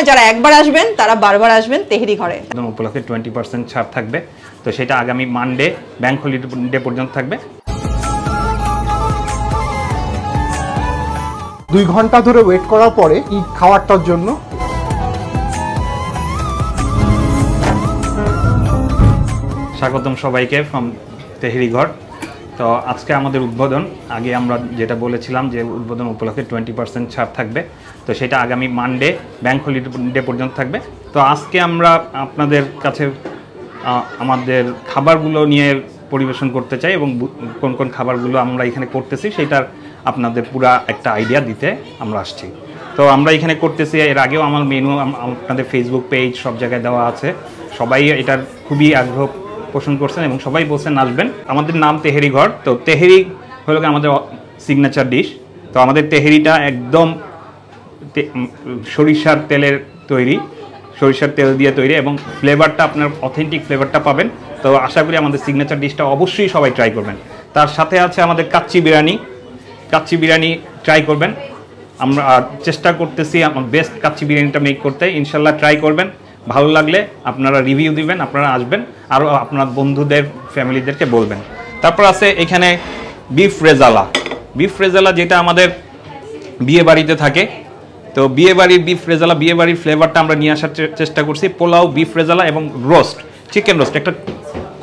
হয় যারা একবার আসবেন তারা বারবার আসবেন তেহরি ঘরে। উপলক্ষে 20% ছাড় থাকবে, তো সেটা আগামী মানডে ব্যাংক হলিডে পর্যন্ত থাকবে। 2 ঘন্টা ধরে ওয়েট করার পরে এই খাবারটার জন্য স্বাগতম সবাইকে ফ্রম তেহরি ঘর। তো আজকে আমাদের উদ্বোধন, আগে আমরা যেটা বলেছিলাম যে উদ্বোধন উপলক্ষে 20% ছাড় থাকবে, তো সেটা আগামী মানডে ব্যাংক হলিডে পর্যন্ত থাকবে। তো আজকে আমরা আপনাদের কাছে আমাদের খাবারগুলো নিয়ে পরিবেশন করতে চাই এবং কোন কোন খাবারগুলো আমরা এখানে করতেছি সেটার আপনাদের পুরা একটা আইডিয়া দিতে আমরা আসছি। তো আমরা এখানে করতেছি, এর আগেও আমার মেনু আপনাদের ফেসবুক পেজ সব জায়গায় দেওয়া আছে, সবাই এটার খুবই আগ্রহ পোষণ করছেন এবং সবাই বলছেন আসবেন। আমাদের নাম তেহরি ঘর। তো তেহরি হলো আমাদের সিগনেচার ডিশ। তো আমাদের তেহরিটা একদম সরিষার তেলের তৈরি, সরিষার তেল দিয়ে তৈরি এবং ফ্লেভারটা আপনার অথেন্টিক ফ্লেভারটা পাবেন। তো আশা করি আমাদের সিগনেচার ডিশটা অবশ্যই সবাই ট্রাই করবেন। তার সাথে আছে আমাদের কাচ্চি বিরিয়ানি, কাচ্চি বিরিয়ানি ট্রাই করবেন। আমরা চেষ্টা করতেছি আমার বেস্ট কাচ্চি বিরিয়ানিটা মেক করতে, ইনশাল্লাহ ট্রাই করবেন। ভালো লাগলে আপনারা রিভিউ দিবেন, আপনারা আসবেন, আরও আপনার বন্ধুদের ফ্যামিলিদেরকে বলবেন। তারপর আছে এখানে বিফ রেজালা। বিফ রেজালা যেটা আমাদের বিয়ে বাড়িতে থাকে, তো বিয়ে বাড়ির বিফ রেজালা, বিয়ে বাড়ির ফ্লেভারটা আমরা নিয়ে আসার চেষ্টা করছি। পোলাও, বিফ রেজালা এবং রোস্ট, চিকেন রোস্ট, একটা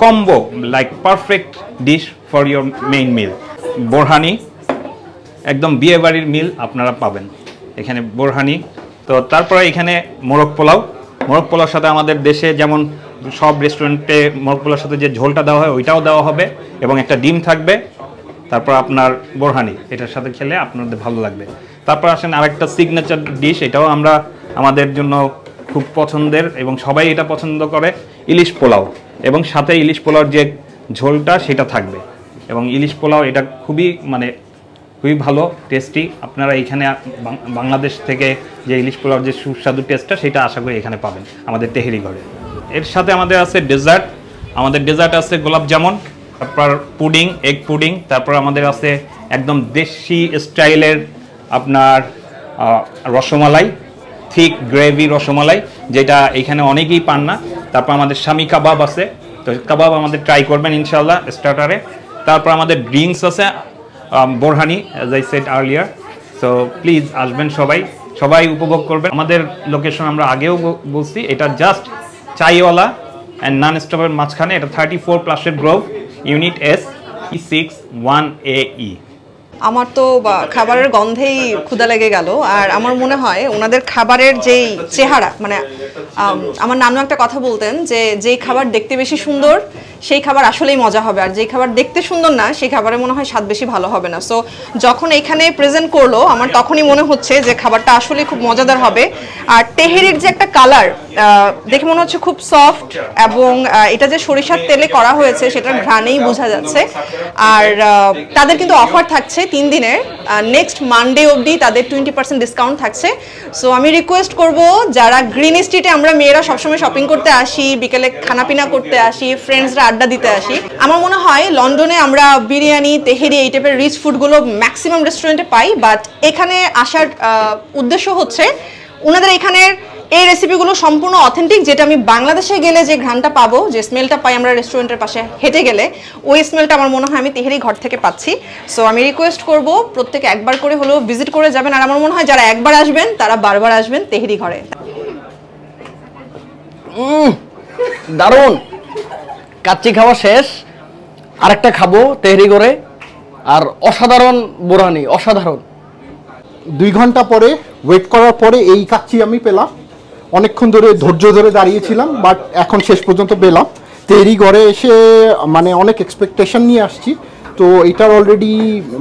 combo like perfect dish for your main meal. Borhani, একদম বিয়ে বাড়ির মিল আপনারা পাবেন এখানে বোরহানি। তো তারপরে এখানে মোরগ পোলাও, মোরগ পোলাওর সাথে আমাদের দেশে যেমন সব রেস্টুরেন্টে মোরগ পোলাওর সাথে যে ঝোলটা দেওয়া হয় ওইটাও দেওয়া হবে এবং একটা ডিম থাকবে। তারপর আপনার বোরহানি, এটার সাথে খেলে আপনাদের ভালো লাগবে। তারপর আসেন আরেকটা সিগনেচার ডিশ, এটাও আমরা আমাদের জন্য খুব পছন্দের এবং সবাই এটা পছন্দ করে, ইলিশ পোলাও, এবং সাথে ইলিশ পোলাওর যে ঝোলটা সেটা থাকবে। এবং ইলিশ পোলাও এটা খুবই ভালো টেস্টি। আপনারা এখানে বাংলাদেশ থেকে যে ইলিশ পোলাওর যে সুস্বাদু টেস্টটা সেটা আশা করি এখানে পাবেন আমাদের তেহরি ঘরে। এর সাথে আমাদের আছে ডেজার্ট, আমাদের ডেজার্ট আছে গোলাপ জামুন, তারপর পুডিং, এগ পুডিং, তারপর আমাদের আছে একদম দেশি স্টাইলের আপনার রসমালাই, থিক গ্রেভি রসমালাই, যেটা এখানে অনেকেই পান না। তারপর আমাদের স্বামী কাবাব আছে, তো কাবাব আমাদের ট্রাই করবেন ইনশাল্লাহ স্টার্টারে। তারপর আমাদের ড্রিঙ্কস আছে borhani, as I said earlier. So please আসবেন, সবাই উপভোগ করবেন। আমাদের লোকেশন আমরা আগেও বলছি, এটা জাস্ট চাইওয়ালা অ্যান্ড নন স্টপের মাঝখানে, এটা 34 প্লাসের গ্রোভ, ইউনিট S, E61AE। আমার তো খাবারের গন্ধেই ক্ষুধা লেগে গেল। আর আমার মনে হয় ওনাদের খাবারের যেই চেহারা, মানে আমার নানু একটা কথা বলতেন যে যেই খাবার দেখতে বেশি সুন্দর সেই খাবার আসলেই মজা হবে, আর যেই খাবার দেখতে সুন্দর না সেই খাবারের মনে হয় স্বাদ বেশি ভালো হবে না। সো যখন এখানে প্রেজেন্ট করলো আমার তখনই মনে হচ্ছে যে খাবারটা আসলে খুব মজাদার হবে। আর তেহেরির যে একটা কালার দেখে মনে হচ্ছে খুব সফট, এবং এটা যে সরিষার তেলে করা হয়েছে সেটার ঘ্রাণেই বোঝা যাচ্ছে। আর তাদের কিন্তু অফার থাকছে 3 দিনের, নেক্সট মানডে অবধি তাদের 20% ডিসকাউন্ট থাকছে। সো আমি রিকোয়েস্ট করব, যারা গ্রিন স্ট্রিটে আমরা মেয়েরা সবসময় শপিং করতে আসি, বিকেলে খানাপিনা করতে আসি, ফ্রেন্ডসরা আড্ডা দিতে আসি, আমার মনে হয় লন্ডনে আমরা বিরিয়ানি, তেহেরি এই টাইপের রিচ ফুডগুলো ম্যাক্সিমাম রেস্টুরেন্টে পাই, বাট এখানে আসার উদ্দেশ্য হচ্ছে ওনাদের এখানের এই রেসিপিগুলো সম্পূর্ণ অথেন্টিক, যেটা আমি বাংলাদেশে গেলে যে ঘ্রাণটা পাবো, যে স্মেলটা পাই আমরা রেস্টুরেন্টের পাশে হেঁটে গেলে, ওই স্মেলটা আমার মনে হয় আমি তেহরি ঘর থেকে পাচ্ছি। সো আমি রিকোয়েস্ট করব প্রত্যেকে একবার করে হলেও ভিজিট করে যাবেন। আর আমার মনে হয় যারা একবার আসবেন তারা বারবার আসবেন তেহরি ঘরে। দারুণ, কাচ্চি খাওয়া শেষ, আরেকটা খাবো তেহরি ঘরে। আর অসাধারণ বোরহানি, অসাধারণ। 2 ঘন্টা পরে ওয়েট করার পরে এই কাচ্চি আমি পেলাম। অনেকক্ষণ ধরে ধৈর্য ধরে দাঁড়িয়েছিলাম, বাট এখন শেষ পর্যন্ত পেলাম। তেহরি ঘরে এসে মানে অনেক এক্সপেকটেশন নিয়ে আসছি, তো এটার অলরেডি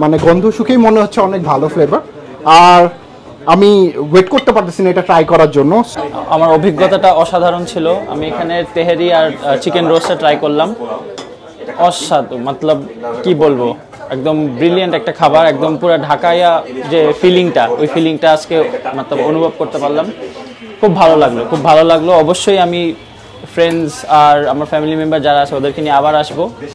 মানে গন্ধ শুকেই মনে হচ্ছে অনেক ভালো ফ্লেভার। আর আমি ওয়েট করতে পারতেছি না এটা ট্রাই করার জন্য। আমার অভিজ্ঞতাটা অসাধারণ ছিল। আমি এখানে তেহেরি আর চিকেন রোস্টটা ট্রাই করলাম, অসাধারণ, মতলব কি বলবো, একদম ব্রিলিয়েন্ট একটা খাবার। একদম পুরো ঢাকাইয়া যে ফিলিংটা, ওই ফিলিংটা আজকে মতলব অনুভব করতে পারলাম। খুব ভালো লাগলো। অবশ্যই আমি ফ্রেন্ডস আর আমার ফ্যামিলি মেম্বার যারা আছে ওদেরকে নিয়ে আবার আসবো।